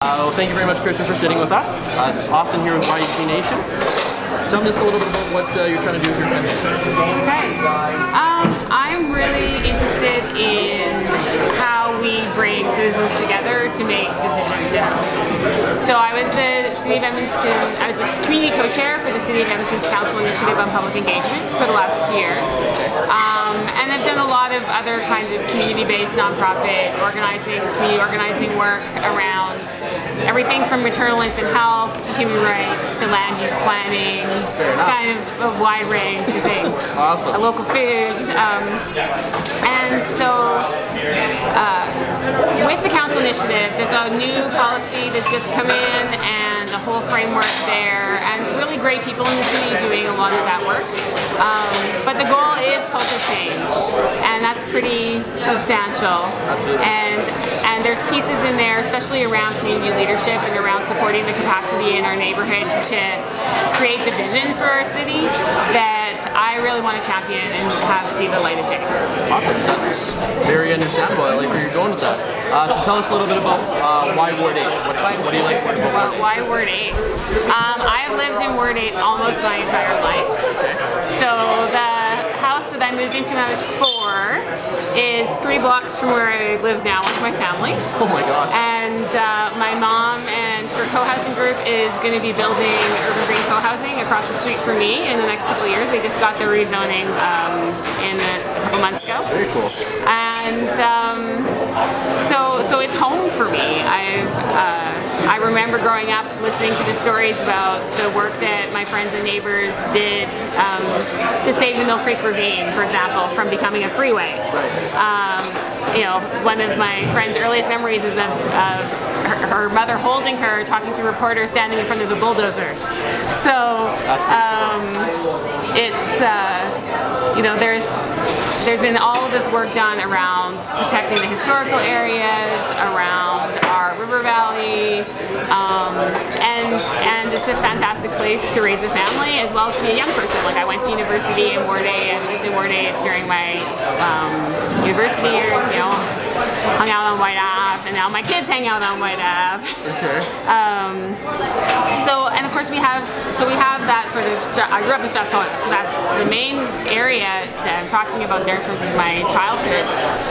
Well, thank you very much, Kristen, for sitting with us. This is Austin here with YEC Nation. Tell me just a little bit about what you're trying to do with your friends. Okay. I'm really interested in how we bring citizens together to make decisions in our city. So I was the City of Edmonton, I was the community co-chair for the City of Edmonton's Council Initiative on Public Engagement for the last 2 years. And I've done a lot of other kinds of community-based nonprofit community organizing work around everything from maternal infant health to human rights to land use planning. It's kind of a wide range of things. Awesome. Local food. And so with the council initiative, there's a new policy that's just come in and the whole framework there, and really great people in the city doing a lot of that work. But the goal is culture change, and that's pretty substantial. And there's pieces in there, especially around community leadership and around supporting the capacity in our neighborhoods to create the vision for our city that I really want to champion and have see the light of day. Awesome. That's very understandable. I like where you're going with that. So tell us a little bit about why Ward 8. What do you like about Ward 8? Why Ward 8? I have lived in Ward 8 almost my entire life. So the house that I moved into when I was 4 is 3 blocks from where I live now with my family. Oh my God. And my mom and her co-housing group is going to be building urban green co-housing across the street from me in the next couple of years. They just got their rezoning in a couple months ago. Very cool. And so it's home for me. I remember growing up listening to the stories about the work that my friends and neighbors did to save the Mill Creek Ravine, for example, from becoming a freeway. You know, one of my friend's earliest memories is of her mother holding her, talking to reporters standing in front of the bulldozers. So it's you know, there's been all of this work done around protecting the historical areas, around our river valley, and it's a fantastic place to raise a family as well as to be a young person. Like, I went to university in Ward 8, I lived in Ward 8 during my university years, you know, hung out on White Ave, and now my kids hang out on White Ave. For sure. And of course we have that sort of, I grew up in Strathcona, so that's the main area that I'm talking about there in terms of my childhood.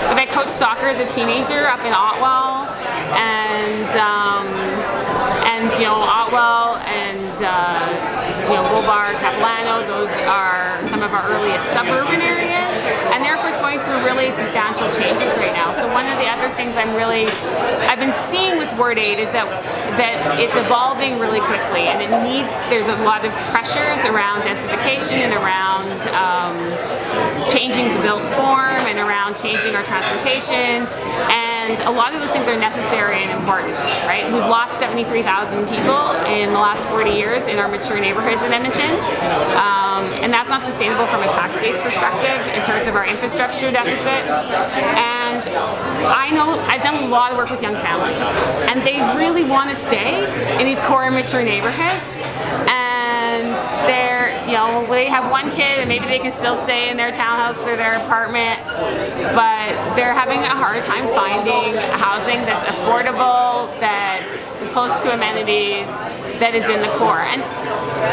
But I coached soccer as a teenager up in Otwell, and you know, Otwell and you know, Goulbar, Capilano, those are some of our earliest suburban areas, and they're of course going through really substantial changes right now. So one of the other things I've been seeing with Ward 8 is that it's evolving really quickly, and there's a lot of pressures around densification and around changing the built form and around changing our transportation, and a lot of those things are necessary and important, right? We've lost 73,000 people in the last 40 years in our mature neighborhoods in Edmonton, and that's not sustainable from a tax-based perspective in terms of our infrastructure deficit. And I know I've done a lot of work with young families, and they really want to stay in these core mature neighborhoods, and you know, they have one kid and maybe they can still stay in their townhouse or their apartment, but they're having a hard time finding housing that's affordable, that is close to amenities, that is in the core. And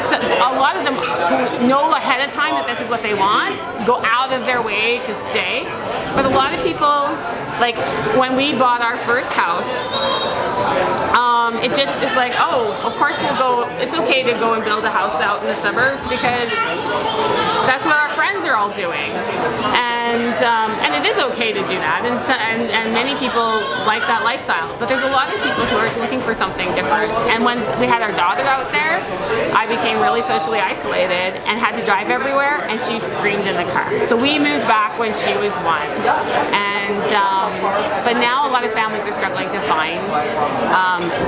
so a lot of them who know ahead of time that this is what they want go out of their way to stay. But a lot of people, like when we bought our first house, it just is like, oh, of course it's okay to go and build a house out in the suburbs because that's what our friends are all doing. And it is okay to do that, and many people like that lifestyle. But there's a lot of people who are looking for something different. And when we had our daughter out there, I became really socially isolated and had to drive everywhere, and she screamed in the car. So we moved back when she was 1. But now a lot of families are struggling to find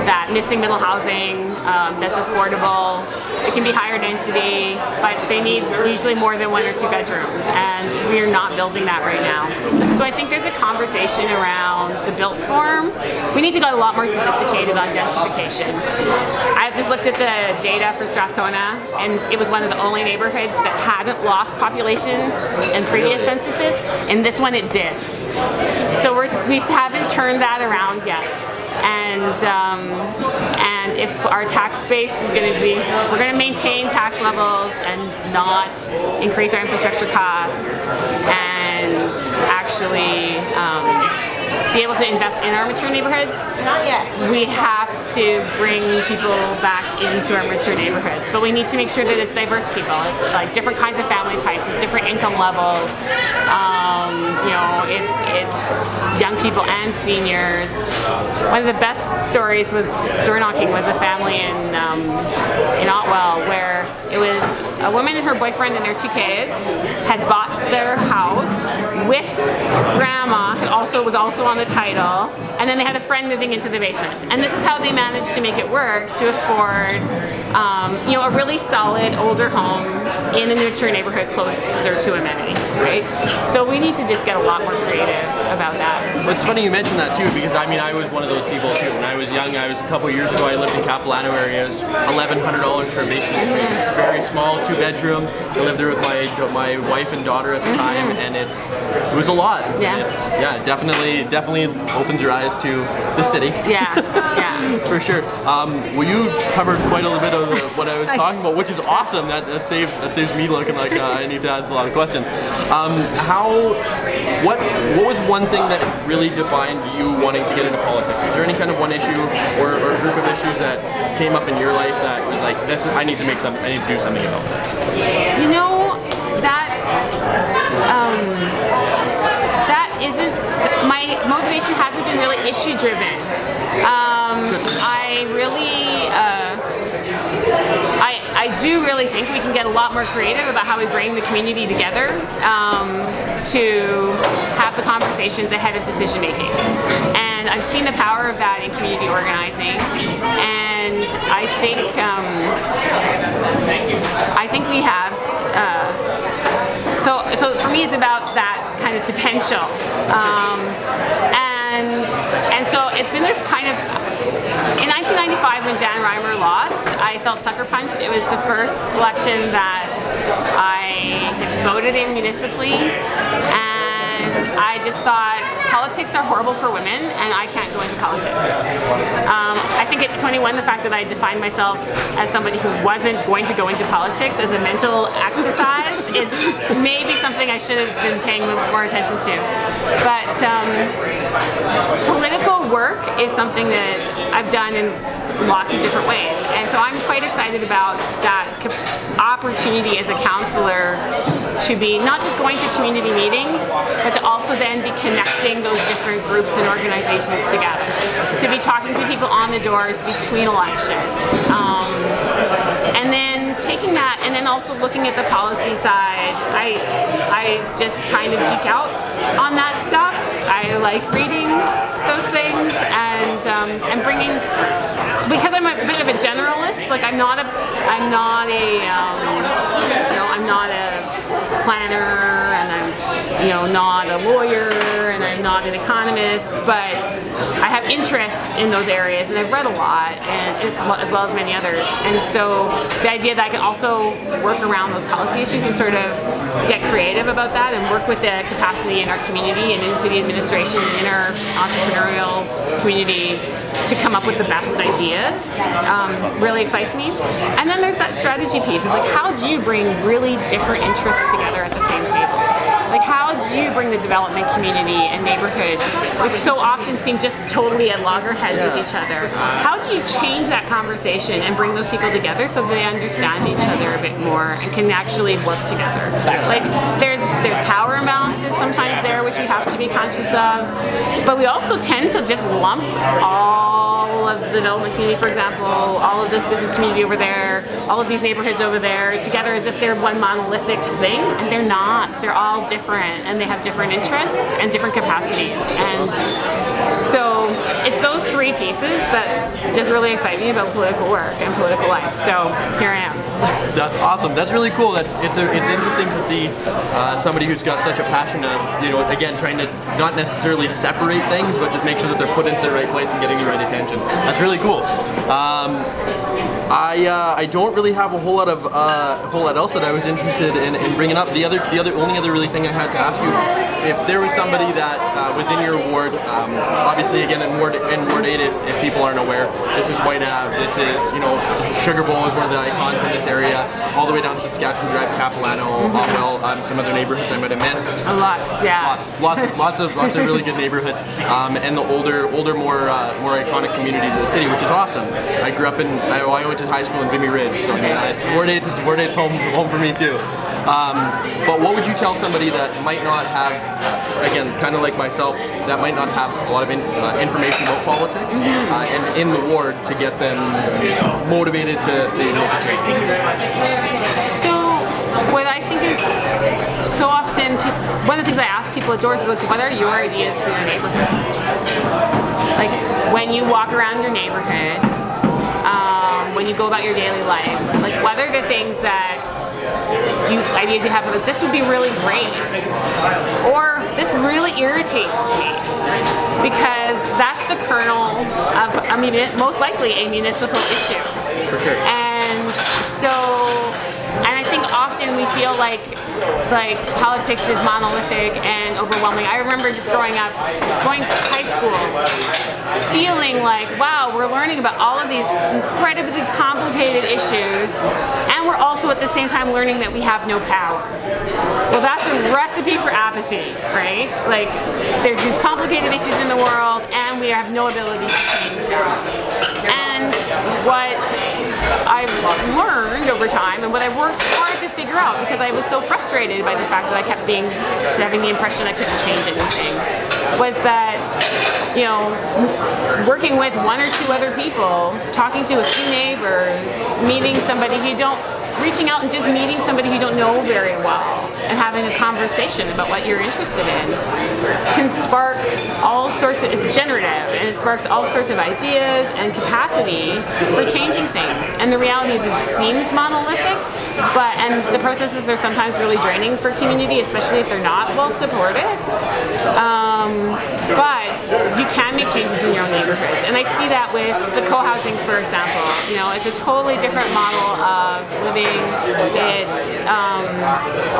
that missing middle housing that's affordable. It can be higher density, but they need usually more than 1 or 2 bedrooms, and we're not building that right now. So I think there's a conversation around the built form. We need to get a lot more sophisticated on densification. I just looked at the data for Strathcona, and it was one of the only neighborhoods that hadn't lost population in previous censuses, and this one it did. So we haven't turned that around yet. And if our tax base is going to be, if we're going to maintain tax levels and not increase our infrastructure costs and actually be able to invest in our mature neighborhoods, Not yet. we have to bring people back into our mature neighborhoods. But we need to make sure that it's diverse people. It's like different kinds of family types, it's different income levels. You know, it's young people and seniors. One of the best stories was door knocking was a family in Otwell where it was a woman and her boyfriend and their 2 kids had bought their house with grandma, who was also on the title, and then they had a friend moving into the basement. And this is how they managed to make it work to afford, you know, a really solid older home in a mature neighborhood closer to amenities, right? So we need to just get a lot more creative about that. It's funny you mentioned that too, because I mean I was one of those people too. When I was young, I was a couple years ago, I lived in Capilano areas, $1,100 for a basement suite, very small, 2-bedroom. I lived there with my wife and daughter at the time, and it was a lot. Yeah. It's definitely opens your eyes to the city. Yeah, yeah. For sure. Well, you covered quite a little bit of what I was talking about, which is awesome. That saves me looking like I need to answer a lot of questions. What was one thing that really defined you wanting to get into politics? Is there any kind of one issue or group of issues that came up in your life that was like, I need to do something about this? You know, that isn't, my motivation hasn't been really issue driven. I really, I do really think we can get a lot more creative about how we bring the community together to have the conversations ahead of decision making. And I've seen the power of that in community organizing, and I think we have. So for me, it's about that kind of potential, and so it's been this kind of. In 1995, when Jan Reimer lost, I felt sucker punched. It was the first election that I had voted in municipally, and I just thought politics are horrible for women, and I can't go into politics. I think at 21, the fact that I defined myself as somebody who wasn't going to go into politics as a mental exercise is maybe something I should have been paying more attention to. But political work is something that I've done in lots of different ways, and so I'm quite excited about that opportunity as a counselor to be not just going to community meetings, but to also then be connecting those different groups and organizations together, to be talking to people on the doors between elections, and then taking that and then also looking at the policy side. I just kind of geek out on that stuff. I like reading those things and bringing, because I'm a bit of a generalist. Like I'm not a planner, and I'm not a lawyer, and I'm not an economist, but I have interests in those areas, and I've read a lot, and as well as many others. And so the idea that I can also work around those policy issues and sort of get creative about that and work with the capacity in our community and in city administration and in our entrepreneurial community to come up with the best ideas really excites me. And then there's that strategy piece. It's like, how do you bring really different interests together at the same table? Like, how do you bring the development community and neighborhoods, which so often seem just totally at loggerheads with each other? How do you change that conversation and bring those people together so they understand each other a bit more and can actually work together? Like, there's power imbalances sometimes there, which we have to be conscious of, but we also tend to just lump all of the development community, for example, all of this business community over there, all of these neighborhoods over there, together as if they're one monolithic thing, and they're not. They're all different, and they have different interests and different capacities. And so it's those three pieces that just really excite me about political work and political life. So here I am. That's awesome. That's really cool. It's interesting to see somebody who's got such a passion of, again, trying to not necessarily separate things, but just make sure that they're put into the right place and getting the right attention. That's really cool. I don't really have a whole lot else that I was interested in bringing up. The only other really thing I had to ask you, if there was somebody that was in your ward, obviously again in Ward 8, if people aren't aware, this is White Ave, this is, you know, Sugar Bowl is one of the icons in this area, all the way down to Saskatchewan Drive, Capilano, Otwell, some other neighborhoods I might have missed. Lots, yeah. Lots of really good neighborhoods, and the older, more iconic communities of the city, which is awesome. I grew up I went to high school in Vimy Ridge, so I mean, Ward 8's home for me too. But what would you tell somebody that might not have, again, kind of like myself, that might not have a lot of information about politics, and in the ward to get them motivated to change? So what I think is, so often, one of the things I ask people at doors is, like, what are your ideas for your neighborhood? Like, when you walk around your neighborhood, when you go about your daily life, like, what are the things that ideas you have of, like, this would be really great, or this really irritates me, because that's the kernel of, most likely a municipal issue. For sure. And so, and I think often we feel like politics is monolithic and overwhelming. I remember just growing up, going to high school, feeling like, wow, we're learning about all of these incredibly complicated issues, and we're also at the same time learning that we have no power. Well, that's a recipe for apathy, right? Like, there's these complicated issues in the world, and we have no ability to change them. And what I've learned over time, and what I worked hard to figure out, because I was so frustrated by the fact that I kept having the impression I couldn't change anything, was that, you know, working with one or two other people, talking to a few neighbors, reaching out and just meeting somebody you don't know very well, and having a conversation about what you're interested in, can spark all sorts of, it's generative, and it sparks all sorts of ideas and capacity for changing things. And the reality is, it seems monolithic, and the processes are sometimes really draining for community, especially if they're not well supported. But you can make changes in your own neighborhoods, and I see that with the co-housing, for example. You know, it's a totally different model of living. It's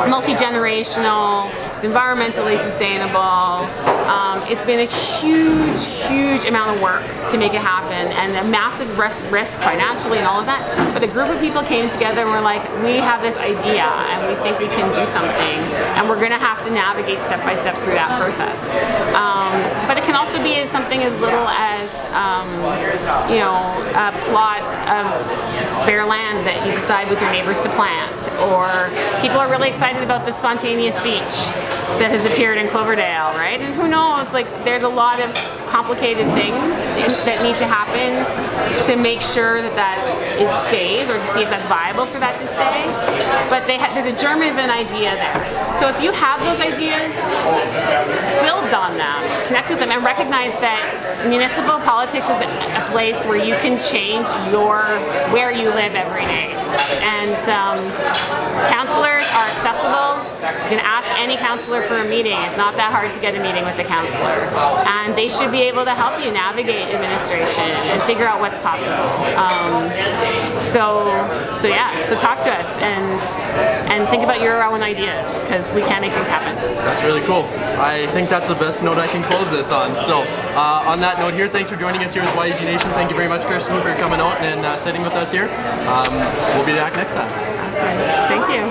multi-generational. It's environmentally sustainable. It's been a huge amount of work to make it happen, and a massive risk financially and all of that. But a group of people came together and were like, we have this idea, and we think we can do something, and we're going to have to navigate step by step through that process. But it can also be something as little as, you know, a plot of bare land that you decide with your neighbors to plant, or people are really excited about the spontaneous beach that has appeared in Cloverdale, right? And who knows, like, there's a lot of complicated things that need to happen to make sure that stays, or to see if that's viable for that to stay. But there's a germ of an idea there. So if you have those ideas, build on them, connect with them, and recognize that municipal politics is a place where you can change where you live every day. And counselors are accessible. You can ask any counselor for a meeting. It's not that hard to get a meeting with a counselor. And they should be able to help you navigate administration and figure out what's possible. So talk to us and think about your own ideas, because we can make things happen. That's really cool. I think that's the best note I can close this on. So on that note here, thanks for joining us here with YEG Nation. Thank you very much, Kirsten, for coming out and sitting with us here. We'll be back next time. Awesome. Thank you.